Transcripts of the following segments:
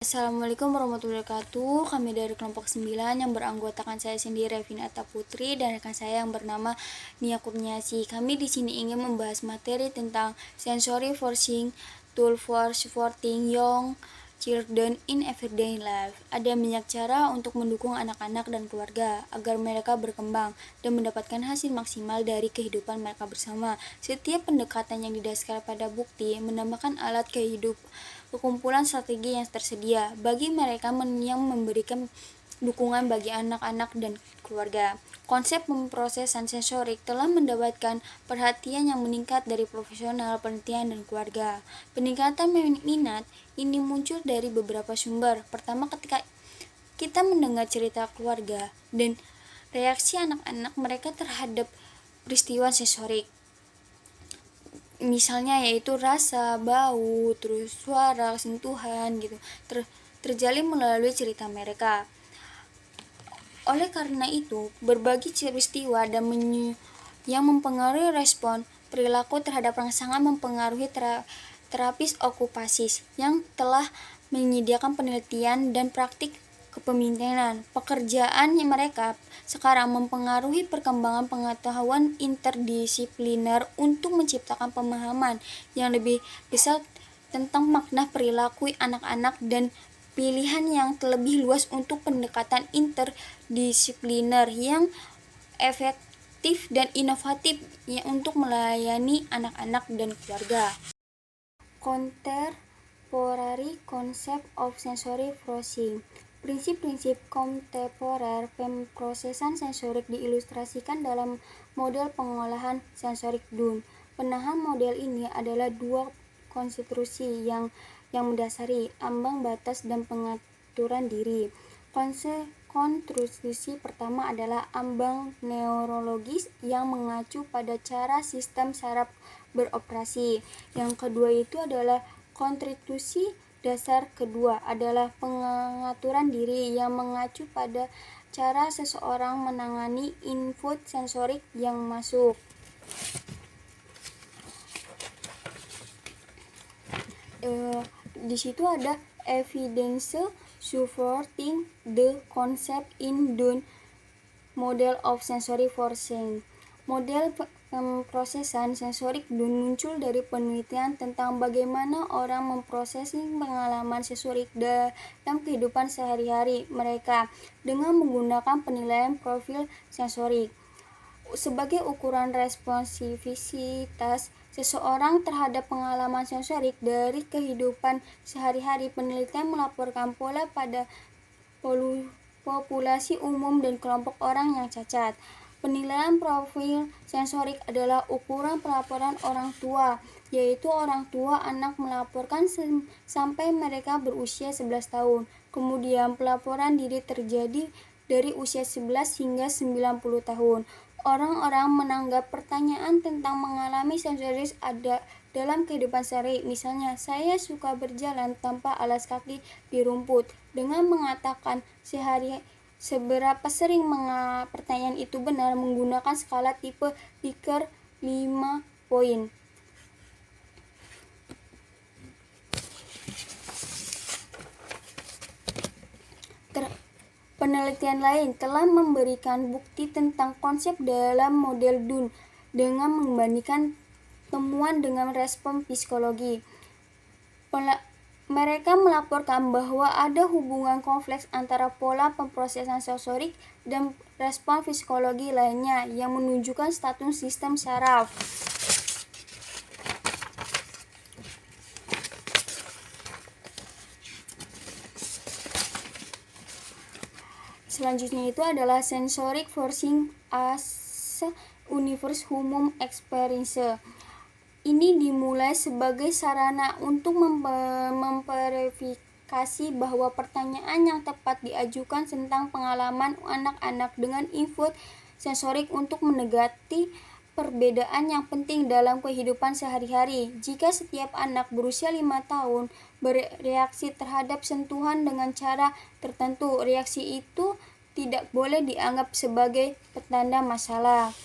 Assalamualaikum warahmatullahi wabarakatuh. Kami dari kelompok 9 yang beranggotakan saya sendiri Revinata Putri dan rekan saya yang bernama Nia Kurniasi. Kami di sini ingin membahas materi tentang sensory forcing tool for supporting young children in everyday life. Ada banyak cara untuk mendukung anak-anak dan keluarga agar mereka berkembang dan mendapatkan hasil maksimal dari kehidupan mereka bersama. Setiap pendekatan yang didasarkan pada bukti menambahkan alat kekumpulan strategi yang tersedia bagi mereka yang memberikan dukungan bagi anak-anak dan keluarga. Konsep pemrosesan sensorik telah mendapatkan perhatian yang meningkat dari profesional, penelitian, dan keluarga. Peningkatan minat ini muncul dari beberapa sumber. Pertama, ketika kita mendengar cerita keluarga dan reaksi anak-anak mereka terhadap peristiwa sensorik. Misalnya yaitu rasa, bau, terus suara, sentuhan gitu terjalin melalui cerita mereka. Oleh karena itu, berbagi peristiwa dan yang mempengaruhi respon perilaku terhadap rangsangan mempengaruhi terapis okupasis yang telah menyediakan penelitian dan praktik kepemimpinan. Pekerjaan mereka sekarang mempengaruhi perkembangan pengetahuan interdisipliner untuk menciptakan pemahaman yang lebih besar tentang makna perilaku anak-anak dan pilihan yang lebih luas untuk pendekatan interdisipliner yang efektif dan inovatif untuk melayani anak-anak dan keluarga. Contemporary concept of sensory processing. Prinsip-prinsip kontemporer pemrosesan sensorik diilustrasikan dalam model pengolahan sensorik Dunn. Penahan model ini adalah dua konstruksi yang mendasari ambang batas dan pengaturan diri. Konstruksi pertama adalah ambang neurologis yang mengacu pada cara sistem saraf beroperasi. Yang kedua itu adalah konstruksi dasar kedua adalah pengaturan diri yang mengacu pada cara seseorang menangani input sensorik yang masuk. Di situ ada evidence supporting the concept in Dunn model of sensory forcing. Model pemrosesan sensorik Dunn muncul dari penelitian tentang bagaimana orang memproses pengalaman sensorik dalam kehidupan sehari-hari mereka dengan menggunakan penilaian profil sensorik. Sebagai ukuran responsivitas seseorang terhadap pengalaman sensorik dari kehidupan sehari-hari, penelitian melaporkan pola pada populasi umum dan kelompok orang yang cacat. Penilaian profil sensorik adalah ukuran pelaporan orang tua, yaitu orang tua anak melaporkan sampai mereka berusia 11 tahun. Kemudian pelaporan diri terjadi dari usia 11 hingga 90 tahun. Orang-orang menanggap pertanyaan tentang mengalami sensoris ada dalam kehidupan sehari. Misalnya, saya suka berjalan tanpa alas kaki di rumput. Dengan mengatakan seberapa sering pertanyaan itu benar menggunakan skala tipe Likert 5 poin. Penelitian lain telah memberikan bukti tentang konsep dalam model Dunn dengan membandingkan temuan dengan respon psikologi. Mereka melaporkan bahwa ada hubungan kompleks antara pola pemrosesan sensorik dan respon psikologi lainnya yang menunjukkan status sistem saraf. Selanjutnya itu adalah sensoric forcing as universe human experience. Ini dimulai sebagai sarana untuk memverifikasi bahwa pertanyaan yang tepat diajukan tentang pengalaman anak-anak dengan input sensorik untuk menegati perbedaan yang penting dalam kehidupan sehari-hari. Jika setiap anak berusia 5 tahun bereaksi terhadap sentuhan dengan cara tertentu, reaksi itu tidak boleh dianggap sebagai petanda masalah.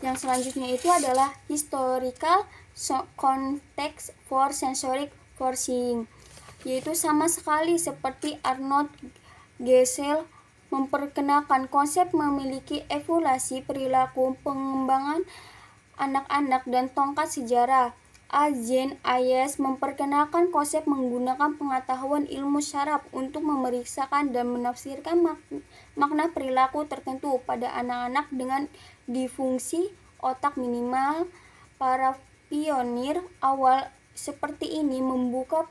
Yang selanjutnya itu adalah historical context for sensoric reinforcing, yaitu sama sekali seperti Arnold Gesell memperkenalkan konsep memiliki evaluasi perilaku pengembangan anak-anak dan tongkat sejarah. Jane Ayres memperkenalkan konsep menggunakan pengetahuan ilmu syaraf untuk memeriksakan dan menafsirkan makna perilaku tertentu pada anak-anak dengan disfungsi otak minimal. Para pionir awal seperti ini membuka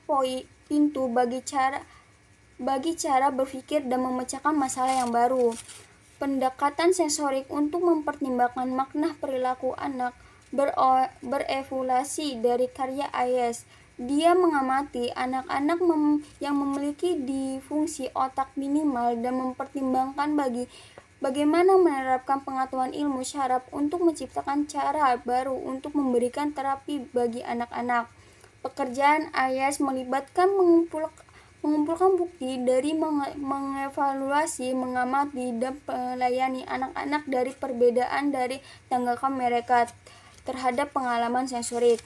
pintu bagi cara berpikir dan memecahkan masalah yang baru. Pendekatan sensorik untuk mempertimbangkan makna perilaku anak berevolusi dari karya Ayres. Dia mengamati anak-anak yang memiliki disfungsi otak minimal dan mempertimbangkan bagaimana menerapkan pengetahuan ilmu syaraf untuk menciptakan cara baru untuk memberikan terapi bagi anak-anak. Pekerjaan Ayres melibatkan mengumpulkan bukti dari mengevaluasi, mengamati, dan melayani anak-anak dari perbedaan dari tanggapan mereka terhadap pengalaman sensorik.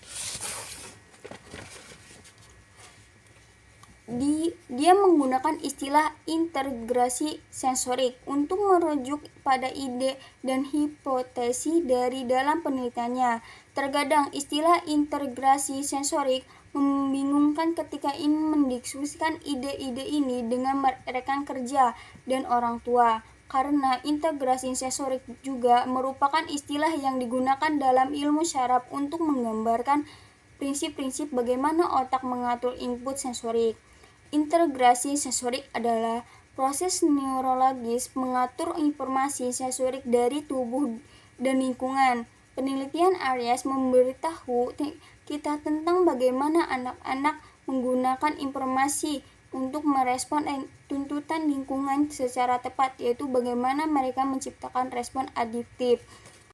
Dia menggunakan istilah integrasi sensorik untuk merujuk pada ide dan hipotesis dari dalam penelitiannya. Terkadang istilah integrasi sensorik membingungkan ketika ingin mendiskusikan ide-ide ini dengan rekan kerja dan orang tua, karena integrasi sensorik juga merupakan istilah yang digunakan dalam ilmu syaraf untuk menggambarkan prinsip-prinsip bagaimana otak mengatur input sensorik. Integrasi sensorik adalah proses neurologis mengatur informasi sensorik dari tubuh dan lingkungan. Penelitian Ayres memberitahu kita tentang bagaimana anak-anak menggunakan informasi untuk merespon tuntutan lingkungan secara tepat, yaitu bagaimana mereka menciptakan respon adiktif.